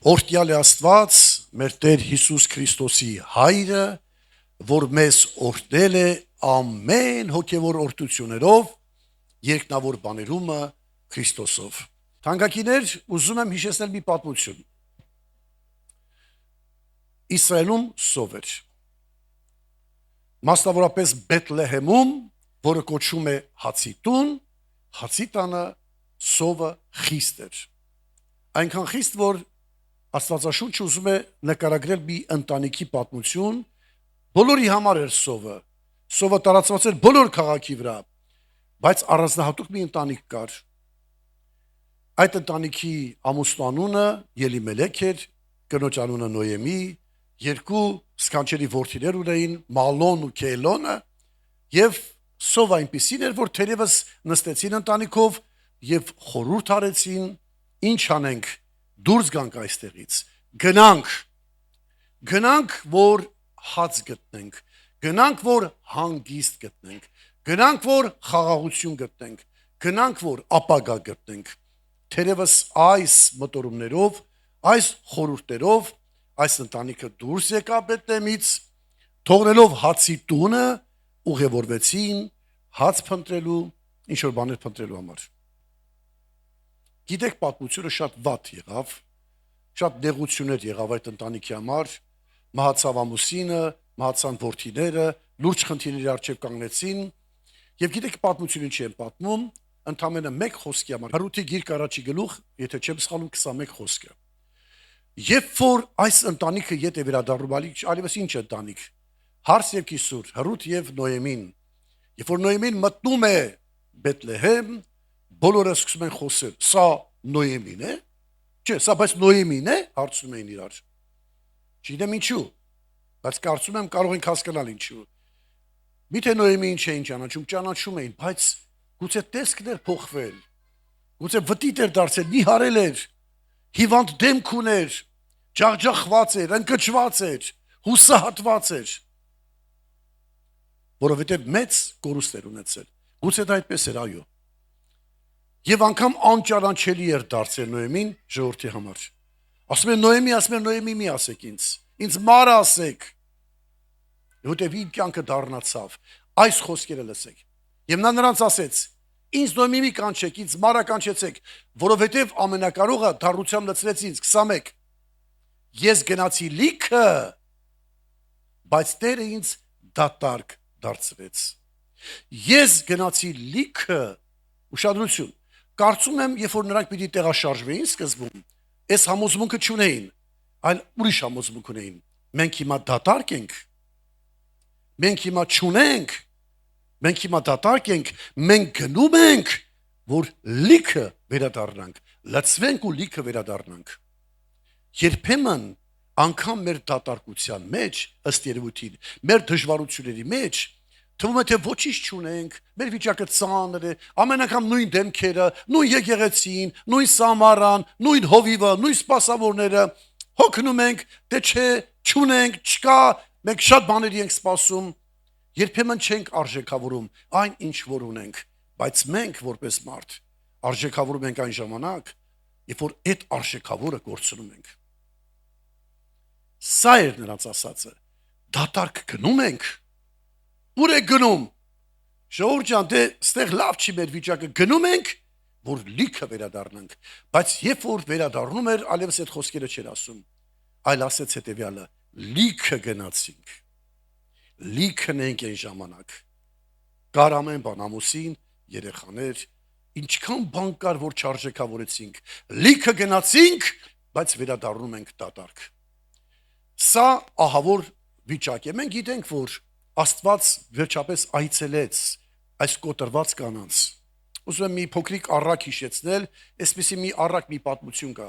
Օրհնյալ է Աստված, մեր Տեր Հիսուս Քրիստոսի Հայրը, որ մեզ օրհնել է ամեն հոգևոր օրհնություններով, երկնավոր բաներումը Քրիստոսով։ Թանկագիններ, ուզում եմ հիշեցնել մի պատմություն։ Իսրայելում սով էր։ Մասնավորապես Բեթլեհեմում, որը կոչվում է Հացի տուն, Հացի տանը սովը խիստ էր։ Այնքան խիստ, որ Աստվածաշունչը ուզում է նկարագրել մի ընտանիքի պատմություն, բոլորի համար էր սովը։ Սովը տարածված էր բոլոր քաղաքի վրա, բայց առանձնահատուկ մի ընտանիք կար։ Այդ ընտանիքի ամուսնու անունը Ելիմելեք էր, կնոջ անունը Նոյեմի, երկու սքանչելի որդիներ ունեին, Մալոն ու Քելոնը, եւ սով այնպիսին էր, որ թերևս նստեցին ընտանիքով եւ խորհուրդ արեցին, ինչ անենք, դուրս գանք այստեղից, գնանք, որ հաց գտնենք, գնանք, որ հանգիստ գտնենք, գնանք, որ խաղաղություն գտնենք, գնանք, որ ապագա գտնենք։ Թերևս այս մտորումներով, այս խորհուրդներով այս ընտանիքը դուրս եկավ Բեթլեհեմից, թողնելով Հացի տունը, ուղևորվեցին հաց փնտրելու, ինչ որ բաներ փնտրելու համար։ Գիտեք, պատմությունը շատ վատ եղավ, շատ նեղություններ եղավ այդ ընտանիքի համար, մահացավ ամուսինը, մահացան որդիները, լուրջ խնդիրների առջև կանգնեցին, եւ գիտեք պատմությունը ինչ են պատմում, ընդամենը մեկ խոսքի համար, Հռութի գիրք առաջի գլուխ, եթե չեմ սխալվում 21 խոսքը։ Երբ որ այս ընտանիքը ետ է վերադառնում, այլևս ինչ ընտանիք, Հարս եւ Կիսուր, Հռութ եւ Նոյեմին, երբ որ Նոյեմին մտնում է Բեթլեհեմ, բոլորը սկսում են խոսել, սա Նոյեմին է, չէ, սա բայց Նոյեմին է, հարցնում էին իրար։ Չգիտեմ ինչու, բայց կարծում եմ կարող ենք հասկանալ ինչու։ Միթե Նոյեմին չէին ճանաչում էին, բայց գուցե տեսքն էր փոխվել, գուցե վտիտ էր դարձել, նիհարել էր, հիվանդ դեմք ուներ, ջախջախված էր, ընկճված էր, հուսահատված էր, որովհետև մեծ կորուստ էր ունեցել։ Գուցե դա այդպես էր, այո։ Եվ անգամ անճանաչելի էր դարձել Նոյեմին ժողովրդի համար։ Ասում են Նոյեմի, մի ասեք ինձ Մարա ասեք, որտեվ իմ կյանքը դառնացավ, այս խոսքերը լսեք։ Եվ նա նրանց ասեց, ինձ Նոյեմի կանչեք, ինձ Մարա կանչեցեք, որովհետև ամենակարողը դառնությամբ լցրեց ինձ 21։ Ես գնացի լիքը, բայց Տերը ինձ դատարկ դարձրեց։ Ես գնացի լիքը, ուշադրություն, կարծում եմ, երբ որ նրանք պիտի տեղաշարժվեին սկզբում, այս համոզմունքը չունեին, այլ ուրիշ համոզմունք ունեին։ Մենք հիմա դատարկ ենք, մենք հիմա չունենք, մենք հիմա դատարկ ենք, մենք գնում ենք, որ լիքը վերադառնանք, լցվենք ու լիքը վերադառնանք։ Երբեմն անգամ մեր դատարկության մեջ, ըստ երևույթին, մեր դժվարությունների մեջ, թվում է թե ոչինչ չունենք, մեր վիճակը ծանր է, ամեն անգամ նույն դեմքերը, նույն եկեղեցին, նույն Սամարան, նույն հովիվը, նույն սպասավորները, հոգնում ենք, դե չէ, չունենք, չկա, մենք շատ բաների ենք սպասում, երբեմն չենք արժեքավորում այն ինչ որ ունենք, բայց մենք որպես մարդ արժեքավորում ենք այն ժամանակ, երբ որ այդ արժեքավորը կորցնում ենք։ Սա էր նրանց ասածը, դատարկ գնում ենք, ուր է գնում, ժողովուրդ ջան, դե ստեղ լավ չի մեր վիճակը, գնում ենք, որ լիքը վերադառնանք, բայց երբ որ վերադառնում էր, այլևս այդ խոսքերը չէր ասում, այլ ասեց հետևյալը, լիքը գնացինք, լիքն ենք այն ժամանակ, կար ամեն բան, ամուսին, երեխաներ, ինչքան բան կար, որ չարժեքավորեցինք, լիքը գնացինք, բայց վերադառնում ենք դատարկ։ Սա ահավոր վիճակ է, մենք գիտենք, որ Աստված վերջապես այցելեց այս կոտրված կանանց։ Ուզում եմ մի փոքրիկ առակ հիշեցնել, այսպիսի մի առակ մի պատմություն կա։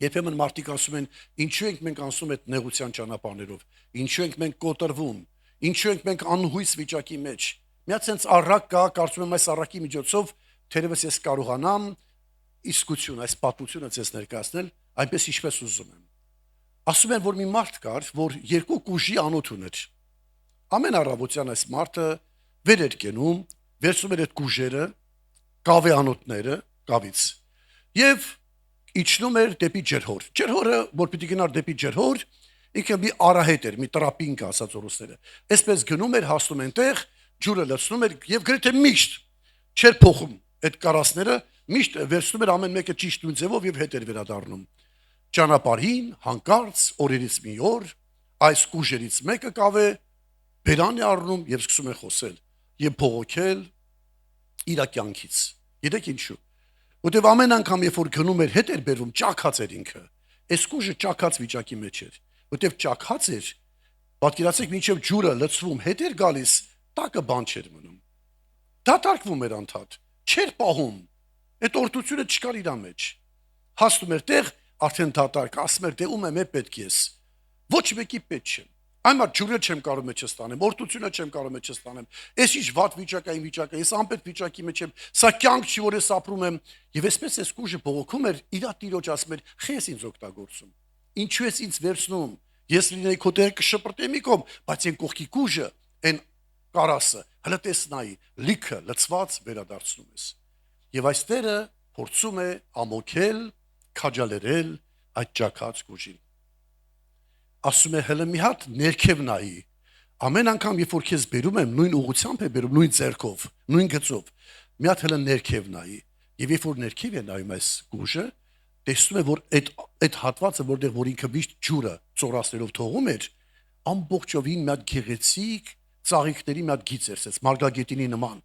Երբեմն մարդիկ ասում են, ինչու ենք մենք անցնում այդ նեղության ճանապարհներով, ինչու ենք մենք կոտրվում, ինչու ենք մենք անհույս վիճակի մեջ։ Մի հատ sense առակ կա, կարծում եմ այս առակի միջոցով թերևս ես կարողանամ իսկություն, այս պատմությունը ցես ներկայացնել, այնպես ինչպես ուզում եմ։ Ասում են, որ մի մարդ կար, որ երկու կուժի անոթ ուներ։ Ամեն առավոտյան այս մարդը վեր էր կենում, վերցնում էր այդ կուժերը, կավե անոթները, կավից, եւ իջնում էր դեպի ջերհոր։ Ջերհորը, որ պիտի գնար դեպի ջերհոր, ինքը մի արահետ էր, մի տրապինկ ասած օրուսները։ Այսպես գնում էր, հասնում այնտեղ, ջուրը լցնում էր եւ գրեթե միշտ չէր փոխում այդ կարասները, միշտ վերցնում էր ամեն մեկը ճիշտ նույն ձևով եւ հետ էր վերադառնում։ Ճանապարհին հանկարծ օրերից մի օր այս կուժերից մեկը կավե բերան է առնում եւ սկսում է խոսել եւ փողոքել իր կյանքից։ Գիտեք ինչու։ Որտեւ ամեն անգամ երբ որ գնում էր հետ էր բերվում ճակած էր ինքը։ Այս կուժը ճակած վիճակի մեջ էր, որտեւ ճակած էր, պատկերացեք մինչեւ ջուրը լցվում հետ էր գալիս, տակը բան չէր մնում։ Դատարկվում էր անդադ, չէր պահում։ Այդ օրտությունը չկար իր մեջ։ Հասնում էր տեղ, արդեն դատարկ, ասում էր դե ում եմ պետք ես։ Ոչ մեկի պետք չեմ։ Այնմար ջուրը չեմ կարող մեջս տանեմ, օրտությունը չեմ կարող մեջս տանեմ։ Այս ինչ վատ վիճակային վիճակ է, ես անպետք վիճակի մեջ եմ, սա կյանք չի, որ ես ապրում եմ։ Եվ այսպես այս կուժը բողոքում էր, իր տիրոջ ասում էր, «Խես ինձ օգտագործում։ Ինչու ես ինձ վերցնում։ Ես լինեի քո տեղ կշպրտեի մի կողմ, բայց այն կողքի կուժը, այն կարասը, հələ տեսնայի, լիքը լցված վերադարձնում ես»։ Եվ այս տերը փորձում է ամոքել, քաջալերել այդ ճակած կուժին։ Ասում է հələ մի հատ ներքև նայի։ Ամեն անգամ երբ որ քեզ բերում եմ, նույն ուղությամբ է բերում, նույն ձեռքով, նույն գծով։ Մի հատ հələ ներքև նայի։ Եվ երբ որ ներքև է նայում այս կուժը, տեսնում է որ այդ հատվածը, որտեղ որ ինքը միշտ ջուրը ծորացնելով թողում էր, ամբողջովին մի հատ գեղեցիկ ծաղիկների մի հատ գիծ էր, ասես մարգագետինի նման։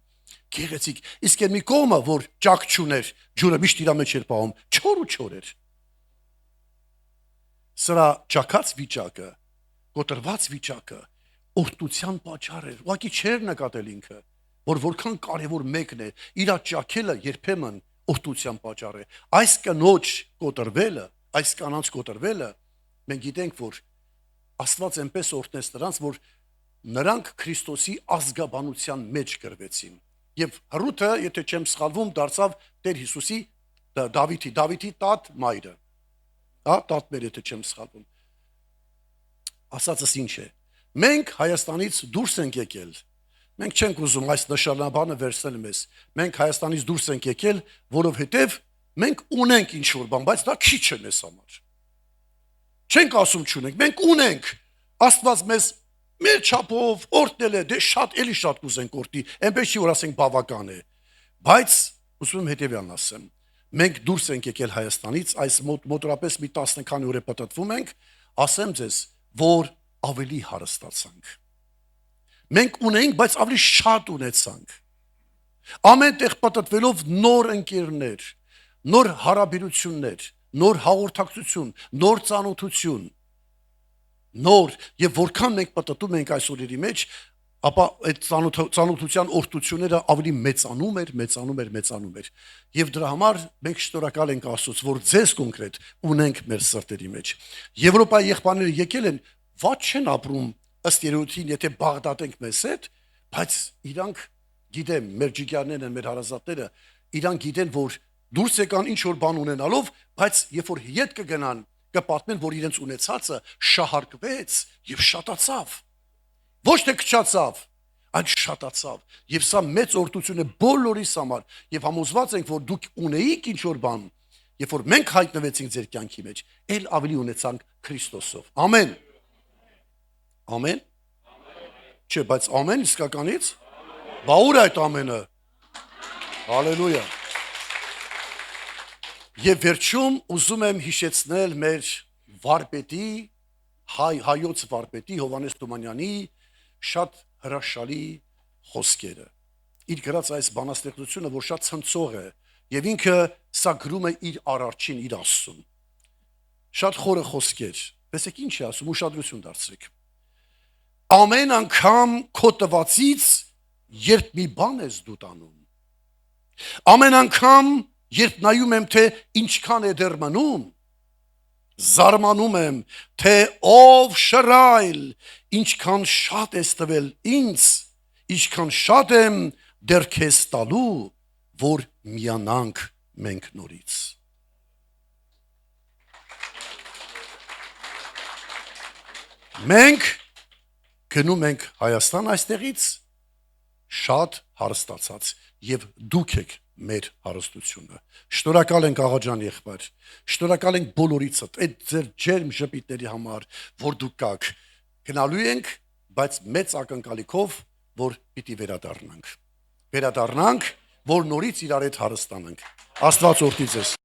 Գեղեցիկ։ Իսկ այն մի կողմը, որ ճակ չուներ, ջուրը միշտ իր մեջ էր պահում, չոր ու չոր էր։ Սրա ճակած վիճակը, կոտրված վիճակը օրտության պատճառ էր։ Ուղղակի չէր նկատել ինքը, որ որքան կարևոր մեկն է, իր ճակելը երբեմն օրտության պատճառ է։ Այս կնոջ կոտրվելը, այս կանանց կոտրվելը, մենք գիտենք, որ Աստված այնպես օրհնեց նրանց, որ նրանք Քրիստոսի ազգաբանության մեջ գրվեցին։ Եվ Ռութը, եթե չեմ սխալվում, դարձավ Տեր Հիսուսի Դավիթի տատ մայրը։ Հա, տատներ, եթե չեմ սխալվում։ Ասածս ինչ է։ Մենք Հայաստանից դուրս ենք եկել։ Մենք չենք ուզում այս նշանաբանը վերցնել մեզ։ Մենք Հայաստանից դուրս ենք եկել, որովհետև մենք ունենք ինչ-որ բան, բայց դա քիչ է մեզ համար։ Չենք ասում չունենք, մենք ունենք։ Աստված մեզ մեր չափով օրտնել է, դե շատ էլի շատ կուզենք օրտի, այնպես չի որ ասենք բավական է։ Բայց ուզում եմ հետևյալն ասեմ։ Մենք դուրս ենք եկել Հայաստանից, այս մոտորապես մի 10 քանի օր է պատտվում ենք, ասեմ ձեզ, որ ավելի հարստացանք։ Մենք ունենք, բայց ավելի շատ ունեցանք։ Ամեն տեղ պատտվելով նոր ընկերներ, նոր հարաբերություններ, նոր հաղորդակցություն, նոր ծանոթություն, նոր եւ որքան մենք պատտում ենք այս օրերի մեջ, ապա այդ ծանոթության օրտությունները ավելի մեծանում էր։ Եվ դրա համար մենք շնորհակալ ենք Աստծոց, որ ձեզ կոնկրետ ունենք մեր սրտերի մեջ։ Եվրոպայի եղբայրները եկել են, ված չեն ապրում ըստ երևույթին, եթե Բաղդադենք մեզ հետ, բայց իրանք գիտեմ, մեր ջիգարներն են, մեր հարազատները, իրանք գիտեն, որ դուրս եկան ինչ որ բան ունենալով, բայց երբ որ հետ կգնան, կպատմեն, որ իրենց ունեցածը շահարկվեց եւ շատացավ։ Ոչ թե քչացավ, այլ շատացավ։ Եվ սա մեծ օրհնություն է բոլորիս համար, եւ համոզված ենք, որ դուք ունեիք ինչ որ բան, երբ որ մենք հայտնվեցինք ձեր կյանքի մեջ, ել ավելի ունեցանք Քրիստոսով։ Ամեն։ Ամեն։ Չէ, բայց ամեն իսկականից։ Բա ուր այդ ամենը։ Հալելույա։ Եվ վերջում ուզում եմ հիշեցնել մեր վարպետի, հայոց վարպետի Հովհաննես Թումանյանի շատ հրաշալի խոսքերը։ Իր գրած այս բանաստեղծությունը, որ շատ ցնցող է, եւ ինքը սա գրում է իր արարչին, իր Աստծուն։ Շատ խորը խոսքեր։ Տեսեք ինչ է ասում, ուշադրություն դարձրեք։ Ամեն անգամ քո տվածից, երբ մի բան ես դու տանում, ամեն անգամ, երբ նայում եմ, թե ինչքան է դեռ մնում, զարմանում եմ, թե ով շռայլ, ինչքան շատ ես տվել ինձ, ինչքան շատ եմ դեռ քեզ տալու, որ միանանք մենք նորից։ Մենք գնում ենք Հայաստան այստեղից շատ հարստացած եւ դուք եք մեր հարստությունը։ Շնորհակալ ենք աղաջան եղբայր։ Շնորհակալ ենք բոլորիցդ այդ ձեր ջերմ ժպիտների համար, որ դուք կաք։ Գնալու ենք, բայց մեծ ակնկալիքով, որ պիտի վերադառնանք։ Վերադառնանք, որ նորից իրար հետ հարստանանք։ Աստված օրհնի ձեզ։